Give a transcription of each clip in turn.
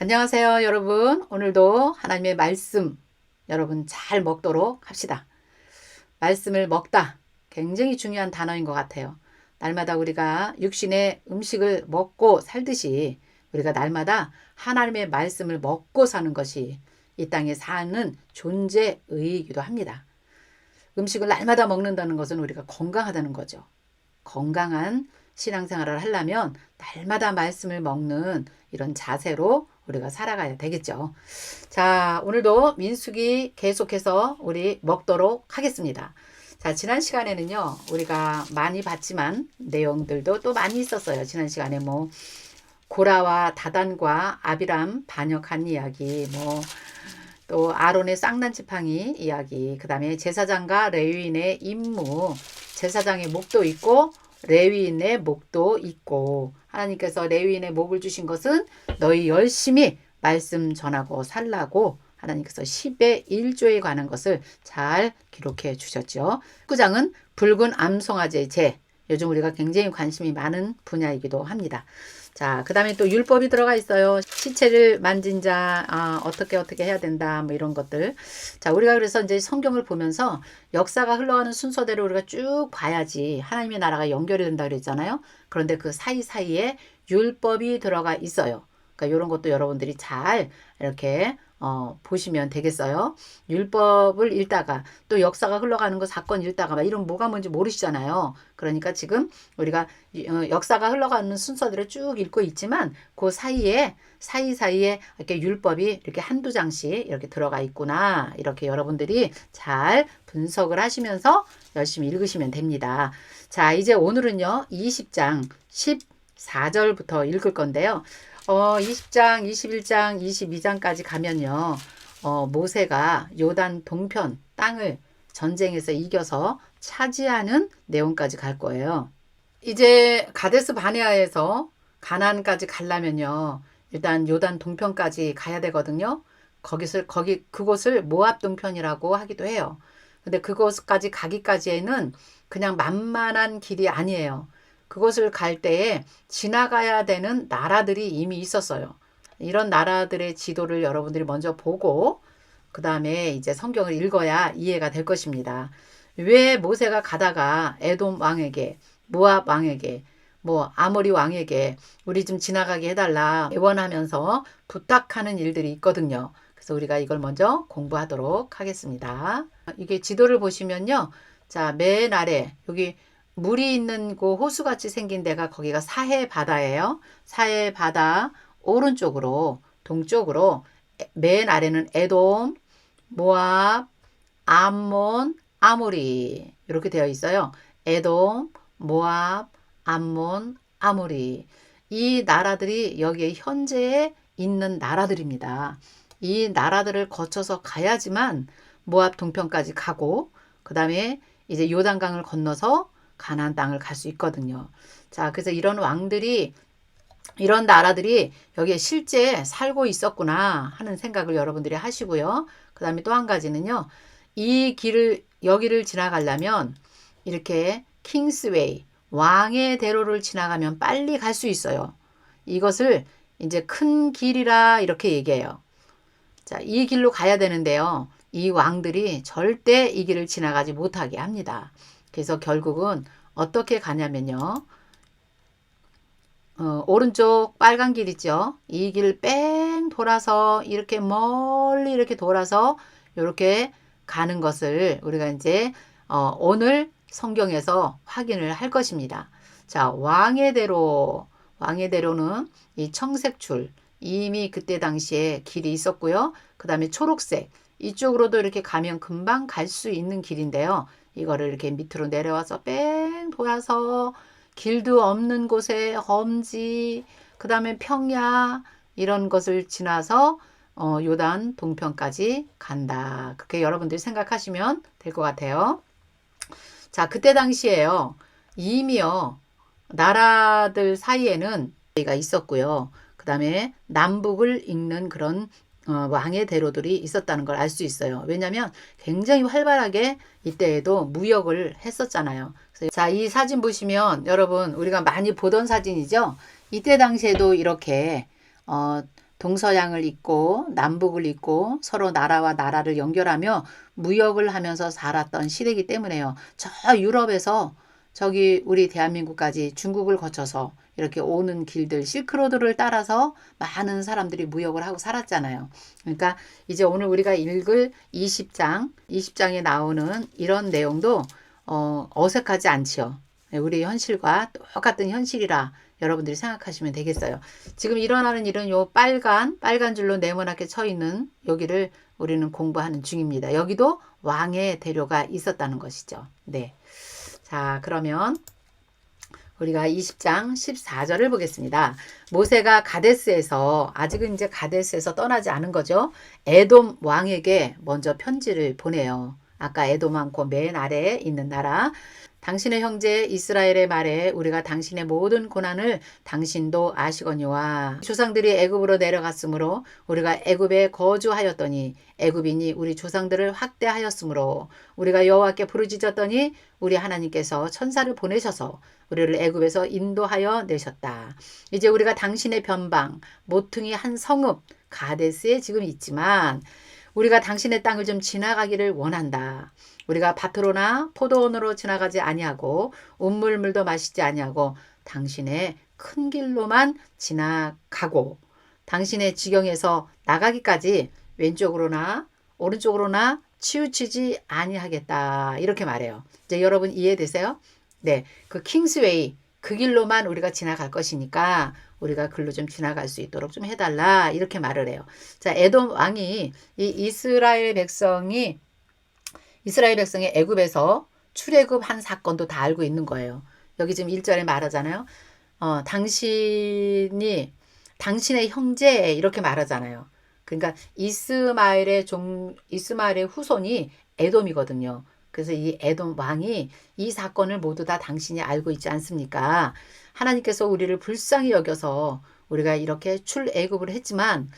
안녕하세요, 여러분. 오늘도 하나님의 말씀 여러분 잘 먹도록 합시다. 말씀을 먹다 굉장히 중요한 단어인 것 같아요. 날마다 우리가 육신의 음식을 먹고 살듯이 우리가 날마다 하나님의 말씀을 먹고 사는 것이 이 땅에 사는 존재의이기도 합니다. 음식을 날마다 먹는다는 것은 우리가 건강하다는 거죠. 건강한 신앙생활을 하려면 날마다 말씀을 먹는 이런 자세로 우리가 살아가야 되겠죠. 자, 오늘도 민수기 계속해서 우리 먹도록 하겠습니다. 자, 지난 시간에는요, 우리가 많이 봤지만 내용들도 또 많이 있었어요. 지난 시간에 고라와 다단과 아비람 반역한 이야기, 또 아론의 쌍난 지팡이 이야기, 그 다음에 제사장과 레위인의 임무, 제사장의 목도 있고 레위인의 목도 있고, 하나님께서 레위인의 목을 주신 것은 너희 열심히 말씀 전하고 살라고 하나님께서 10의 1조에 관한 것을 잘 기록해 주셨죠. 19장은 붉은 암송아지의 제, 요즘 우리가 굉장히 관심이 많은 분야이기도 합니다. 자, 그 다음에 또 율법이 들어가 있어요. 시체를 만진 자, 어떻게 해야 된다, 이런 것들. 자, 우리가 그래서 이제 성경을 보면서 역사가 흘러가는 순서대로 우리가 쭉 봐야지 하나님의 나라가 연결이 된다 그랬잖아요. 그런데 그 사이사이에 율법이 들어가 있어요. 그러니까 이런 것도 여러분들이 잘 이렇게 보시면 되겠어요. 율법을 읽다가 또 역사가 흘러가는 거 사건 읽다가 막 이런 뭐가 뭔지 모르시잖아요. 그러니까 지금 우리가 역사가 흘러가는 순서대로 쭉 읽고 있지만 그 사이사이에 이렇게 율법이 이렇게 한두 장씩 이렇게 들어가 있구나. 이렇게 여러분들이 잘 분석을 하시면서 열심히 읽으시면 됩니다. 자, 이제 오늘은요. 20장 14절부터 읽을 건데요. 20장, 21장, 22장까지 가면요. 모세가 요단 동편 땅을 전쟁에서 이겨서 차지하는 내용까지 갈 거예요. 이제 가데스 바네아에서 가나안까지 가려면요. 일단 요단 동편까지 가야 되거든요. 그곳을 모압 동편이라고 하기도 해요. 근데 그곳까지 가기까지에는 그냥 만만한 길이 아니에요. 그곳을 갈 때에 지나가야 되는 나라들이 이미 있었어요. 이런 나라들의 지도를 여러분들이 먼저 보고 그 다음에 이제 성경을 읽어야 이해가 될 것입니다. 왜 모세가 가다가 에돔 왕에게, 모압 왕에게, 아모리 왕에게 우리 좀 지나가게 해달라 애원하면서 부탁하는 일들이 있거든요. 그래서 우리가 이걸 먼저 공부하도록 하겠습니다. 이게 지도를 보시면요. 자, 맨 아래 여기 물이 있는 그 호수같이 생긴 데가 거기가 사해 바다예요. 사해 바다 오른쪽으로 동쪽으로 맨 아래는 에돔, 모압, 암몬, 아모리 이렇게 되어 있어요. 에돔, 모압, 암몬, 아모리 이 나라들이 여기에 현재에 있는 나라들입니다. 이 나라들을 거쳐서 가야지만 모압 동편까지 가고 그 다음에 이제 요단강을 건너서 가나안 땅을 갈 수 있거든요. 자, 그래서 이런 나라들이 여기에 실제 살고 있었구나 하는 생각을 여러분들이 하시고요. 그 다음에 또 한 가지는요. 여기를 지나가려면 이렇게 킹스웨이, 왕의 대로를 지나가면 빨리 갈 수 있어요. 이것을 이제 큰 길이라 이렇게 얘기해요. 자, 이 길로 가야 되는데요. 이 왕들이 절대 이 길을 지나가지 못하게 합니다. 그래서 결국은 어떻게 가냐면요. 오른쪽 빨간 길 있죠. 이 길을 뺑 돌아서 이렇게 멀리 이렇게 돌아서 이렇게 가는 것을 우리가 이제 오늘 성경에서 확인을 할 것입니다. 자, 왕의 대로는 이 청색줄 이미 그때 당시에 길이 있었고요. 그 다음에 초록색 이쪽으로도 이렇게 가면 금방 갈 수 있는 길인데요. 이거를 이렇게 밑으로 내려와서 뺑 돌아서 길도 없는 곳에 험지, 그 다음에 평야 이런 것을 지나서 요단 동편까지 간다. 그렇게 여러분들이 생각하시면 될 것 같아요. 자, 그때 당시에요. 이미요. 나라들 사이에는 가 있었고요. 그 다음에 남북을 잇는 그런 왕의 대로들이 있었다는 걸 알 수 있어요. 왜냐하면 굉장히 활발하게 이때에도 무역을 했었잖아요. 자, 이 사진 보시면 여러분 우리가 많이 보던 사진이죠. 이때 당시에도 이렇게 동서양을 잇고 남북을 잇고 서로 나라와 나라를 연결하며 무역을 하면서 살았던 시대이기 때문에요. 저 유럽에서 저기 우리 대한민국까지 중국을 거쳐서 이렇게 오는 길들 실크로드를 따라서 많은 사람들이 무역을 하고 살았잖아요. 그러니까 이제 오늘 우리가 읽을 20장에 나오는 이런 내용도 어색하지 않지요. 우리 현실과 똑같은 현실이라 여러분들이 생각하시면 되겠어요. 지금 일어나는 일은 요 빨간 줄로 네모나게 쳐 있는 여기를 우리는 공부하는 중입니다. 여기도 왕의 대료가 있었다는 것이죠. 네. 자, 그러면 우리가 20장 14절을 보겠습니다. 모세가 가데스에서, 아직은 이제 가데스에서 떠나지 않은 거죠. 에돔 왕에게 먼저 편지를 보내요. 아까 에돔 왕코 맨 아래에 있는 나라. 당신의 형제 이스라엘의 말에 우리가 당신의 모든 고난을 당신도 아시거니와 조상들이 애굽으로 내려갔으므로 우리가 애굽에 거주하였더니 애굽인이 우리 조상들을 학대하였으므로 우리가 여호와께 부르짖었더니 우리 하나님께서 천사를 보내셔서 우리를 애굽에서 인도하여 내셨다. 이제 우리가 당신의 변방 모퉁이 한 성읍 가데스에 지금 있지만 우리가 당신의 땅을 좀 지나가기를 원한다. 우리가 밭으로나 포도원으로 지나가지 아니하고 운물물도 마시지 아니하고 당신의 큰 길로만 지나가고 당신의 지경에서 나가기까지 왼쪽으로나 오른쪽으로나 치우치지 아니하겠다. 이렇게 말해요. 이제 여러분 이해되세요? 네, 그 킹스웨이 그 길로만 우리가 지나갈 것이니까 우리가 글로 좀 지나갈 수 있도록 좀 해달라. 이렇게 말을 해요. 자, 에돔 왕이 이 이스라엘 백성이 애굽에서 출애굽한 사건도 다 알고 있는 거예요. 여기 지금 1절에 말하잖아요. 당신의 형제 이렇게 말하잖아요. 그러니까 이스마엘의 후손이 에돔이거든요. 그래서 이 에돔 왕이 이 사건을 모두 다 당신이 알고 있지 않습니까? 하나님께서 우리를 불쌍히 여겨서 우리가 이렇게 출애굽을 했지만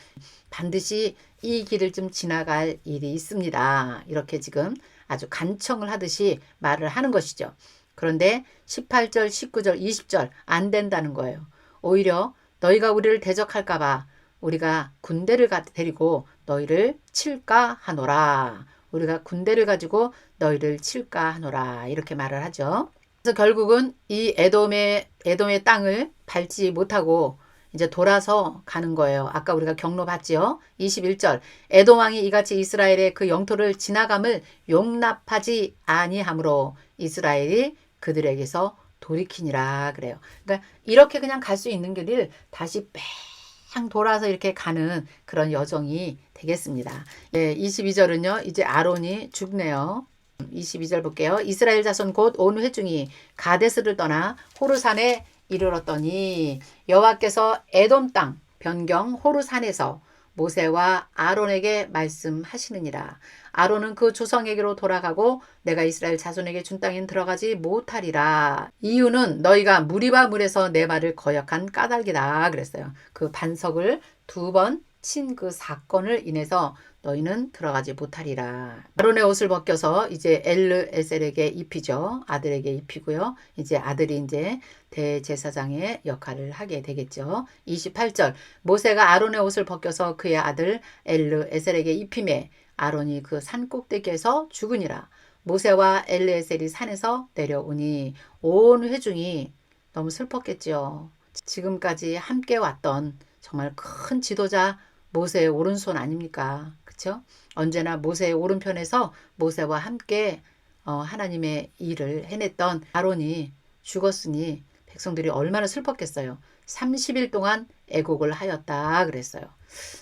반드시 이 길을 좀 지나갈 일이 있습니다. 이렇게 지금 아주 간청을 하듯이 말을 하는 것이죠. 그런데 18절, 19절, 20절 안 된다는 거예요. 오히려 너희가 우리를 대적할까 봐 우리가 군대를 데리고 너희를 칠까 하노라. 우리가 군대를 가지고 너희를 칠까 하노라. 이렇게 말을 하죠. 그래서 결국은 이 에돔의 땅을 밟지 못하고 이제 돌아서 가는 거예요. 아까 우리가 경로 봤지요. 21절 에돔 왕이 이같이 이스라엘의 그 영토를 지나감을 용납하지 아니하므로 이스라엘이 그들에게서 돌이키니라 그래요. 그러니까 이렇게 그냥 갈 수 있는 길을 다시 뺑 돌아서 이렇게 가는 그런 여정이 되겠습니다. 예, 22절은요. 이제 아론이 죽네요. 22절 볼게요. 이스라엘 자손 곧 온 회중이 가데스를 떠나 호르산에 이르렀더니 여호와께서 에돔 땅 변경 호르산에서 모세와 아론에게 말씀하시느니라. 아론은 그 조상에게로 돌아가고 내가 이스라엘 자손에게 준 땅엔 들어가지 못하리라. 이유는 너희가 무리와 물에서 내 말을 거역한 까닭이다 그랬어요. 그 반석을 2번 친 그 사건을 인해서 너희는 들어가지 못하리라. 아론의 옷을 벗겨서 이제 엘르에셀에게 입히죠. 아들에게 입히고요. 이제 아들이 이제 대제사장의 역할을 하게 되겠죠. 28절 모세가 아론의 옷을 벗겨서 그의 아들 엘르에셀에게 입히매 아론이 그 산 꼭대기에서 죽으니라. 모세와 엘르에셀이 산에서 내려오니 온 회중이 너무 슬펐겠죠. 지금까지 함께 왔던 정말 큰 지도자 모세의 오른손 아닙니까? 그렇죠? 언제나 모세의 오른편에서 모세와 함께 하나님의 일을 해냈던 아론이 죽었으니 백성들이 얼마나 슬펐겠어요. 30일 동안 애곡을 하였다 그랬어요.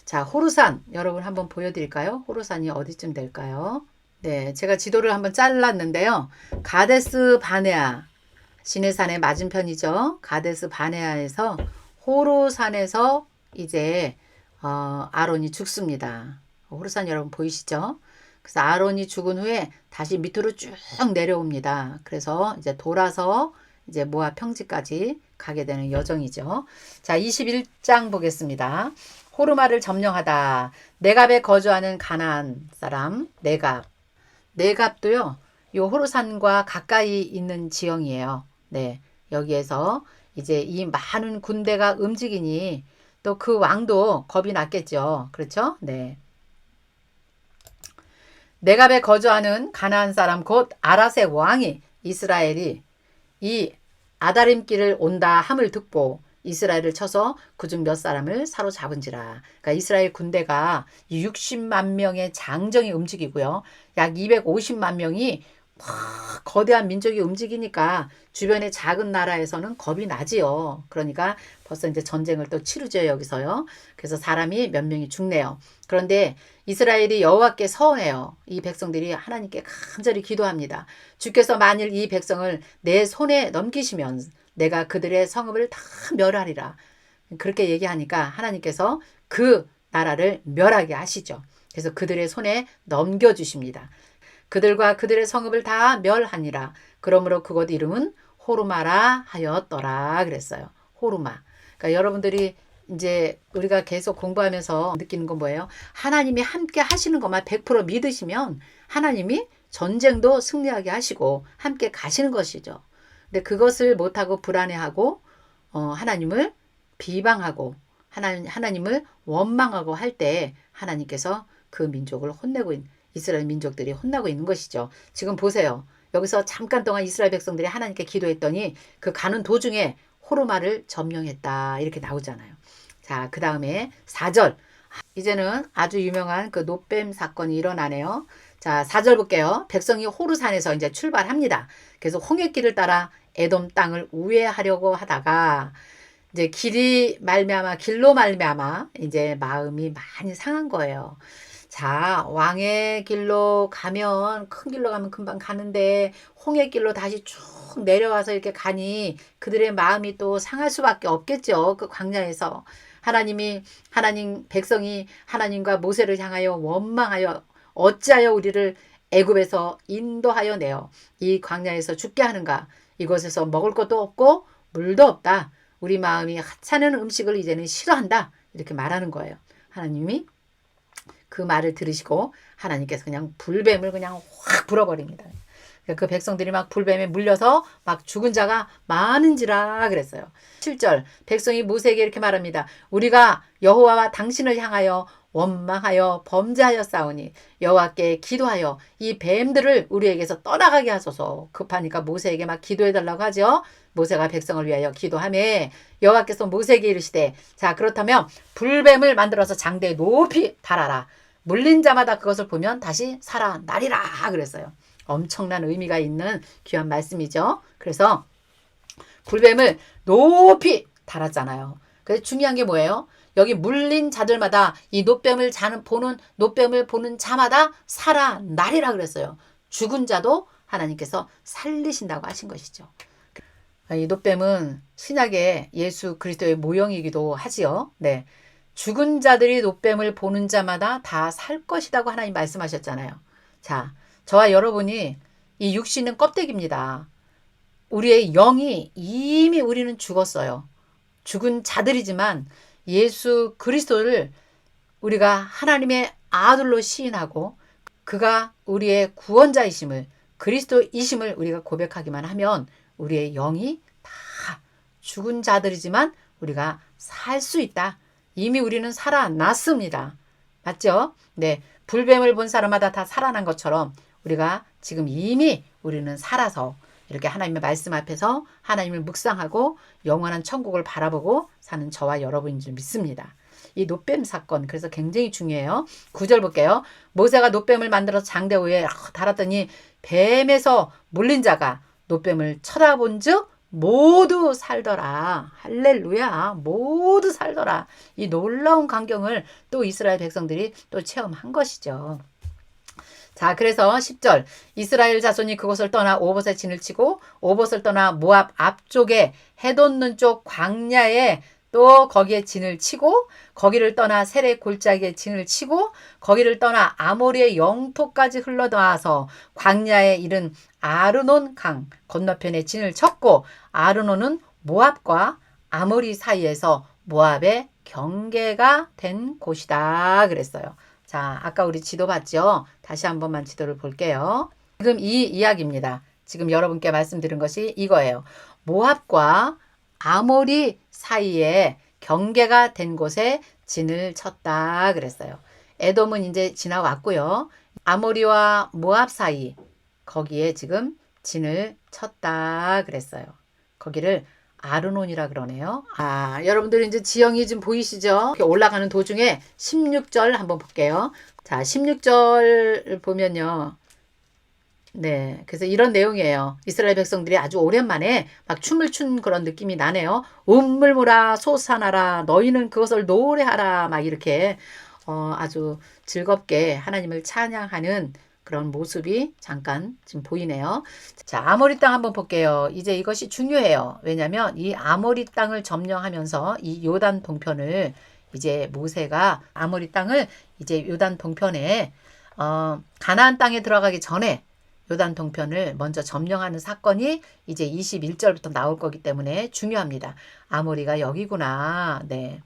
자, 호르산 여러분 한번 보여드릴까요? 호르산이 어디쯤 될까요? 네, 제가 지도를 한번 잘랐는데요. 가데스 바네아 시내산의 맞은편이죠. 가데스 바네아에서 호르산에서 이제 아론이 죽습니다. 호르산 여러분 보이시죠? 그래서 아론이 죽은 후에 다시 밑으로 쭉 내려옵니다. 그래서 이제 돌아서 이제 모압 평지까지 가게 되는 여정이죠. 자, 21장 보겠습니다. 호르마를 점령하다. 네갑에 거주하는 가나안 사람 네갑. 네갑도요. 요 호르산과 가까이 있는 지형이에요. 네. 여기에서 이제 이 많은 군대가 움직이니 또 그 왕도 겁이 났겠죠. 그렇죠? 네. 네갑에 거주하는 가나안 사람 곧 아라색 왕이 이스라엘이 이 아다림길을 온다 함을 듣고 이스라엘을 쳐서 그중 몇 사람을 사로잡은지라. 그러니까 이스라엘 군대가 60만 명의 장정이 움직이고요. 약 250만 명이 막 거대한 민족이 움직이니까 주변의 작은 나라에서는 겁이 나지요. 그러니까 벌써 이제 전쟁을 또 치르죠, 여기서요. 그래서 사람이 몇 명이 죽네요. 그런데 이스라엘이 여호와께 서원해요. 이 백성들이 하나님께 간절히 기도합니다. 주께서 만일 이 백성을 내 손에 넘기시면 내가 그들의 성읍을 다 멸하리라. 그렇게 얘기하니까 하나님께서 그 나라를 멸하게 하시죠. 그래서 그들의 손에 넘겨주십니다. 그들과 그들의 성읍을 다 멸하니라. 그러므로 그곳 이름은 호르마라 하였더라 그랬어요. 호르마. 그러니까 여러분들이 이제 우리가 계속 공부하면서 느끼는 건 뭐예요? 하나님이 함께 하시는 것만 100% 믿으시면 하나님이 전쟁도 승리하게 하시고 함께 가시는 것이죠. 근데 그것을 못하고 불안해하고 하나님을 비방하고 하나님을 원망하고 할 때 하나님께서 그 민족을 혼내고 이스라엘 민족들이 혼나고 있는 것이죠. 지금 보세요. 여기서 잠깐 동안 이스라엘 백성들이 하나님께 기도했더니 그 가는 도중에 호르마를 점령했다 이렇게 나오잖아요. 자, 그 다음에 4절. 이제는 아주 유명한 그 노뱀 사건이 일어나네요. 자, 4절 볼게요. 백성이 호르산에서 이제 출발합니다. 그래서 홍해길을 따라 에돔 땅을 우회하려고 하다가 이제 길로 말미암아 이제 마음이 많이 상한 거예요. 자, 왕의 길로 가면 큰 길로 가면 금방 가는데 홍해 길로 다시 쭉 내려와서 이렇게 가니 그들의 마음이 또 상할 수밖에 없겠죠. 그 광야에서 하나님 백성이 하나님과 모세를 향하여 원망하여 어찌하여 우리를 애굽에서 인도하여 내어 이 광야에서 죽게 하는가? 이곳에서 먹을 것도 없고 물도 없다. 우리 마음이 하찮은 음식을 이제는 싫어한다. 이렇게 말하는 거예요. 하나님이 그 말을 들으시고 하나님께서 그냥 불뱀을 그냥 확 불어버립니다. 그 백성들이 막 불뱀에 물려서 막 죽은 자가 많은지라 그랬어요. 7절 백성이 모세에게 이렇게 말합니다. 우리가 여호와와 당신을 향하여 원망하여 범죄하였사오니 여호와께 기도하여 이 뱀들을 우리에게서 떠나가게 하소서. 급하니까 모세에게 막 기도해달라고 하죠. 모세가 백성을 위하여 기도하매 여호와께서 모세에게 이르시되 자 그렇다면 불뱀을 만들어서 장대에 높이 달아라. 물린 자마다 그것을 보면 다시 살아나리라 그랬어요. 엄청난 의미가 있는 귀한 말씀이죠. 그래서 불뱀을 높이 달았잖아요. 그래서 중요한 게 뭐예요? 여기 물린 자들마다 이 노뱀을 보는 자마다 살아나리라 그랬어요. 죽은 자도 하나님께서 살리신다고 하신 것이죠. 이 노뱀은 신약의 예수 그리스도의 모형이기도 하지요. 네. 죽은 자들이 노뱀을 보는 자마다 다 살 것이라고 하나님 말씀하셨잖아요. 자, 저와 여러분이 이 육신은 껍데기입니다. 우리의 영이 이미 우리는 죽었어요. 죽은 자들이지만 예수 그리스도를 우리가 하나님의 아들로 시인하고 그가 우리의 구원자이심을 그리스도이심을 우리가 고백하기만 하면 우리의 영이 다 죽은 자들이지만 우리가 살 수 있다. 이미 우리는 살아났습니다. 맞죠? 네, 불뱀을 본 사람마다 다 살아난 것처럼 우리가 지금 이미 우리는 살아서 이렇게 하나님의 말씀 앞에서 하나님을 묵상하고 영원한 천국을 바라보고 사는 저와 여러분인 줄 믿습니다. 이 노뱀 사건 그래서 굉장히 중요해요. 9절 볼게요. 모세가 노뱀을 만들어서 장대 위에 달았더니 뱀에서 물린 자가 노뱀을 쳐다본 즉 모두 살더라. 할렐루야. 모두 살더라. 이 놀라운 광경을 또 이스라엘 백성들이 또 체험한 것이죠. 자, 그래서 10절 이스라엘 자손이 그곳을 떠나 오봇에 진을 치고 오봇을 떠나 모압 앞쪽에 해돋는 쪽 광야에 또 거기에 진을 치고 거기를 떠나 세례 골짜기에 진을 치고 거기를 떠나 아모리의 영토까지 흘러나와서 광야에 이른 아르논 강 건너편에 진을 쳤고 아르논은 모압과 아모리 사이에서 모압의 경계가 된 곳이다 그랬어요. 자, 아까 우리 지도 봤죠? 다시 한 번만 지도를 볼게요. 지금 이 이야기입니다. 지금 여러분께 말씀드린 것이 이거예요. 모압과 아모리 사이에 경계가 된 곳에 진을 쳤다 그랬어요. 에돔은 이제 지나왔고요. 아모리와 모압 사이 거기에 지금 진을 쳤다 그랬어요. 거기를 아르논이라 그러네요. 여러분들 이제 지형이 좀 보이시죠? 이렇게 올라가는 도중에 16절 한번 볼게요. 자, 16절 보면요. 네, 그래서 이런 내용이에요. 이스라엘 백성들이 아주 오랜만에 막 춤을 춘 그런 느낌이 나네요. 음물무라 솟아나라 너희는 그것을 노래하라 막 이렇게 아주 즐겁게 하나님을 찬양하는 그런 모습이 잠깐 지금 보이네요. 자, 아모리 땅 한번 볼게요. 이제 이것이 중요해요. 왜냐하면 이 아모리 땅을 점령하면서 이 요단 동편을 이제 모세가 아모리 땅을 이제 요단 동편에 가나안 땅에 들어가기 전에 요단 동편을 먼저 점령하는 사건이 이제 21절부터 나올 거기 때문에 중요합니다. 아모리가 여기구나. 네.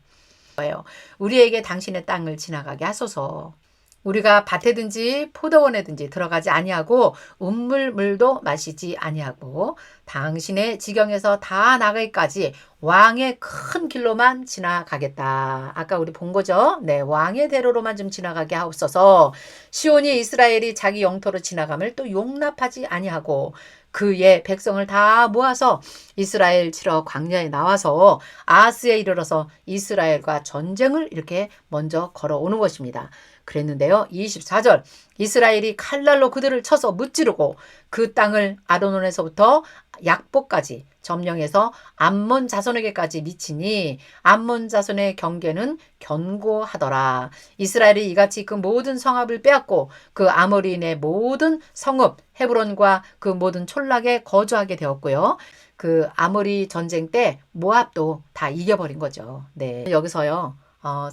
우리에게 당신의 땅을 지나가게 하소서. 우리가 밭에든지 포도원에든지 들어가지 아니하고 음물물도 마시지 아니하고 당신의 지경에서 다 나가기까지 왕의 큰 길로만 지나가겠다. 아까 우리 본 거죠? 네, 왕의 대로로만 좀 지나가게 하옵소서. 시온이 이스라엘이 자기 영토로 지나감을 또 용납하지 아니하고 그의 백성을 다 모아서 이스라엘 치러 광야에 나와서 아스에 이르러서 이스라엘과 전쟁을 이렇게 먼저 걸어오는 것입니다. 그랬는데요. 24절 이스라엘이 칼날로 그들을 쳐서 무찌르고 그 땅을 아르논에서부터 약보까지 점령해서 암몬 자손에게까지 미치니 암몬 자손의 경계는 견고하더라. 이스라엘이 이같이 그 모든 성읍을 빼앗고 그 아모리인의 모든 성읍 헤브론과 그 모든 촌락에 거주하게 되었고요. 그 아모리 전쟁 때 모압도 다 이겨버린 거죠. 네, 여기서요.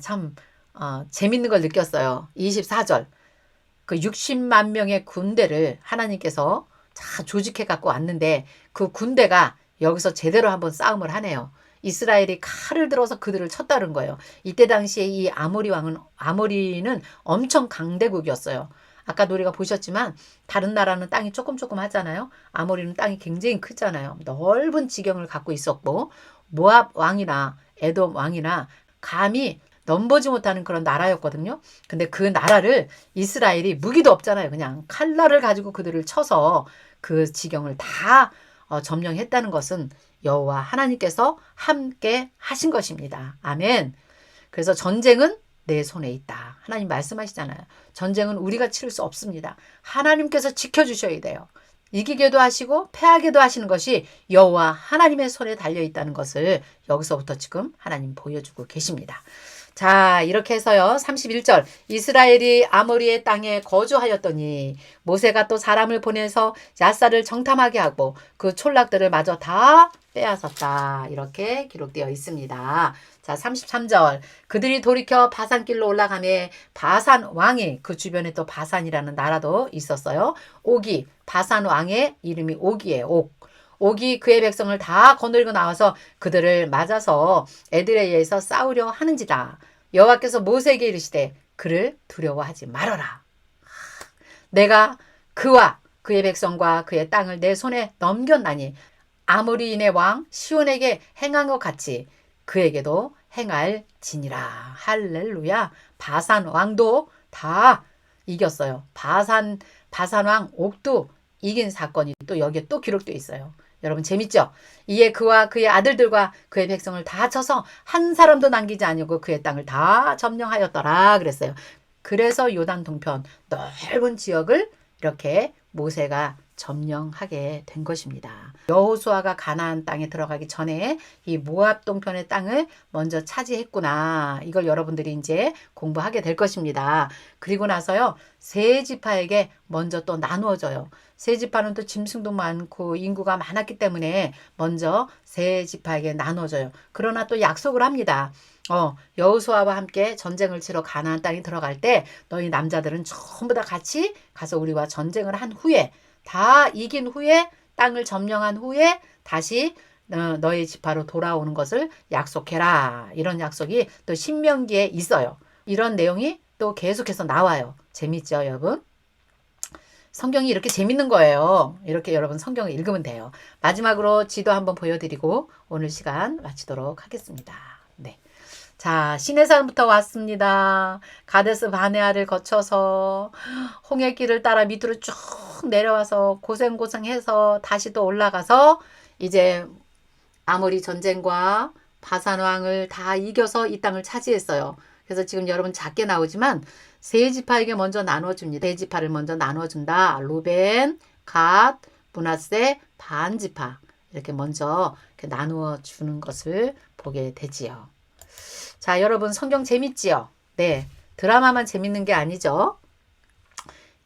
참 재밌는 걸 느꼈어요. 24절 그 60만 명의 군대를 하나님께서 다 조직해 갖고 왔는데 그 군대가 여기서 제대로 한번 싸움을 하네요. 이스라엘이 칼을 들어서 그들을 쳤다는 거예요. 이때 당시에 이 아모리는 엄청 강대국이었어요. 아까도 우리가 보셨지만 다른 나라는 땅이 조금 하잖아요. 아모리는 땅이 굉장히 크잖아요. 넓은 지경을 갖고 있었고 모압 왕이나 에돔 왕이나 감히 넘보지 못하는 그런 나라였거든요. 근데 그 나라를 이스라엘이 무기도 없잖아요. 그냥 칼날을 가지고 그들을 쳐서 그 지경을 다 점령했다는 것은 여호와 하나님께서 함께 하신 것입니다. 아멘. 그래서 전쟁은 내 손에 있다. 하나님 말씀하시잖아요. 전쟁은 우리가 치를 수 없습니다. 하나님께서 지켜주셔야 돼요. 이기게도 하시고 패하게도 하시는 것이 여호와 하나님의 손에 달려있다는 것을 여기서부터 지금 하나님 보여주고 계십니다. 자, 이렇게 해서요. 31절 이스라엘이 아모리의 땅에 거주하였더니 모세가 또 사람을 보내서 야사를 정탐하게 하고 그 촌락들을 마저 다 빼앗았다. 이렇게 기록되어 있습니다. 자, 33절 그들이 돌이켜 바산길로 올라가매 바산 왕이 그 주변에 또 바산이라는 나라도 있었어요. 옥이 바산 왕의 이름이 옥이에요. 옥이 그의 백성을 다 거느리고 나와서 그들을 맞아서 에드레이에서 싸우려 하는지다. 여호와께서 모세에게 이르시되 그를 두려워하지 말아라. 내가 그와 그의 백성과 그의 땅을 내 손에 넘겼나니 아모리인의 왕 시온에게 행한 것 같이 그에게도 행할지니라. 할렐루야. 바산 왕도 다 이겼어요. 바산 왕 옥도 이긴 사건이 또 여기에 또 기록되어 있어요. 여러분 재밌죠? 이에 그와 그의 아들들과 그의 백성을 다 쳐서 한 사람도 남기지 아니고 그의 땅을 다 점령하였더라 그랬어요. 그래서 요단 동편 넓은 지역을 이렇게 모세가 점령하게 된 것입니다. 여호수아가 가나안 땅에 들어가기 전에 이 모압 동편의 땅을 먼저 차지했구나. 이걸 여러분들이 이제 공부하게 될 것입니다. 그리고 나서요. 세 지파에게 먼저 또 나누어져요. 세 지파는 또 짐승도 많고 인구가 많았기 때문에 먼저 세 지파에게 나눠져요. 그러나 또 약속을 합니다. 여호수아와 함께 전쟁을 치러 가나안 땅에 들어갈 때 너희 남자들은 전부 다 같이 가서 우리와 전쟁을 한 후에 다 이긴 후에 땅을 점령한 후에 다시 너희 지파로 돌아오는 것을 약속해라. 이런 약속이 또 신명기에 있어요. 이런 내용이 또 계속해서 나와요. 재밌죠, 여러분? 성경이 이렇게 재밌는 거예요. 이렇게 여러분 성경을 읽으면 돼요. 마지막으로 지도 한번 보여드리고 오늘 시간 마치도록 하겠습니다. 네. 자, 시내산부터 왔습니다. 가데스 바네아를 거쳐서 홍해길을 따라 밑으로 쭉 내려와서 고생고생해서 다시 또 올라가서 이제 아모리 전쟁과 바산 왕을 다 이겨서 이 땅을 차지했어요. 그래서 지금 여러분 작게 나오지만 세 지파에게 먼저 나눠줍니다. 세 지파를 먼저 나눠준다. 루벤, 갓, 므낫세, 반 지파 이렇게 먼저 이렇게 나누어 주는 것을 보게 되지요. 자, 여러분 성경 재밌지요? 네, 드라마만 재밌는 게 아니죠.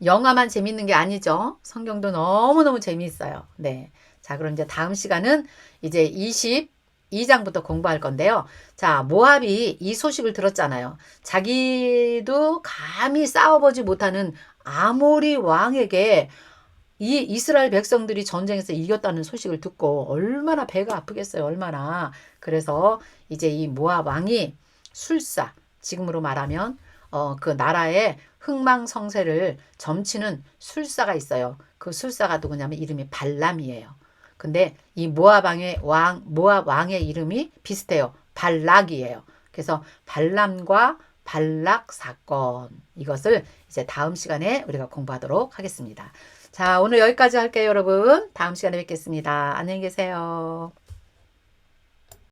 영화만 재밌는 게 아니죠. 성경도 너무너무 재미있어요. 네. 자, 그럼 이제 다음 시간은 이제 22장부터 공부할 건데요. 자, 모압이 이 소식을 들었잖아요. 자기도 감히 싸워보지 못하는 아모리 왕에게 이 이스라엘 백성들이 전쟁에서 이겼다는 소식을 듣고 얼마나 배가 아프겠어요. 얼마나. 그래서 이제 이 모압 왕이 술사, 지금으로 말하면 그 나라의 흥망성쇠를 점치는 술사가 있어요. 그 술사가 누구냐면 이름이 발람이에요. 근데 이 모압 왕의 이름이 비슷해요. 발락이에요. 그래서 발람과 발락 사건, 이것을 이제 다음 시간에 우리가 공부하도록 하겠습니다. 자, 오늘 여기까지 할게요, 여러분. 다음 시간에 뵙겠습니다. 안녕히 계세요.